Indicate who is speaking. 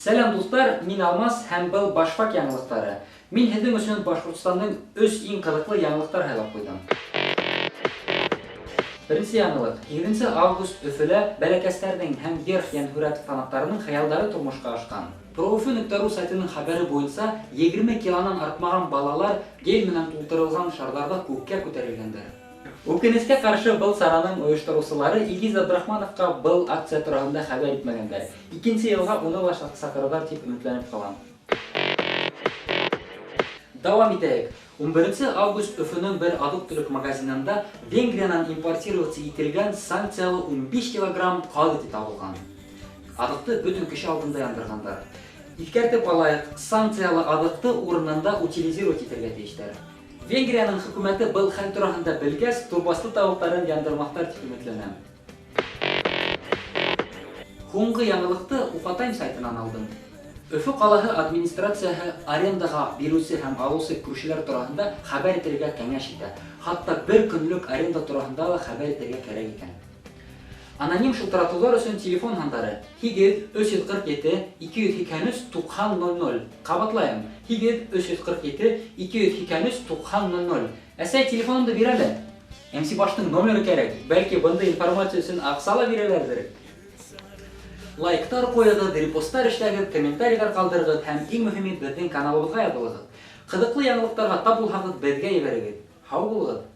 Speaker 1: Сәлам дуслар, мин Алмаз һәм был Башфак яңалыктары. Мин һеҙҙең өсөн Башҡортостанның 3 иң ҡыҙыҡлы яңалыктар һайлап ҡуйҙым. Беренсе яңалык. 7 август Өфөлә бәләкәстәрҙең һәм Верх йәнһүрәт фанаттарының хыялдары тормошҡа ашҡан. Проуфы.ру сайтының хәбәре буйынса, 20 килонан артмаған балалар гель менән тултырылған шарҙарҙа күккә күтәрелгәндәр. Үкенескә ҡаршы был сараның ойоштороусылары Илгиз Абдрахмановҡа был акция тураһында хәбәр итмәгәндәр. Икенсе йылға уны ла саҡырырҙар тип өмөтләнеп ҡалам. Дауам итәйек. 11 август Өфөнөң бер азык-түлек магазинында Венгриянан импортироваться ителгән санкциялы 15 килограмм ҡаҙ ите табылған. Аҙыҡты бөтөн кеше алдында яндырғандар. Иҫкәртеп алайыҡ, санкциялы аҙыҡты урынында утилизировать итергә тейештәр. Венгрияның хөкүмәте был хәл тураһында белгәс, турбаслы тауыҡтарын яндырмаҫтар тип өмөтләнәм. Һуңғы яңылыҡты Уфатайм сайтынан алдым. Өфө ҡалаһы администрацияһы арендаға бирүсе һәм алыусы күршеләр тураһында хәбәр итергә кәңәш итә. Хатта бер көнлөк аренда тураһында ла хәбәр итергә кәрәк икән. Аноним шылтыратыуҙар өсөн телефон һандары 8-347-283-9000. Ҡабатлайым. 8-347-283-9000. Әсәй, телефонымды бир әле. МС Баштың номеры кәрәк. Бәлки бындай информация өсөн аҡса ла бирәләрҙер. Лайктар ҡуйығыҙ, репосттар эшләгеҙ, комментарийҙар ҡалдырығыҙ һәм иң мөһиме беҙҙең каналыбыҙға яҙылығыҙ. Ҡыҙыҡлы яңылыҡтарға тап булһағыҙ, беҙгә ебәрегеҙ. Һау булығыҙ.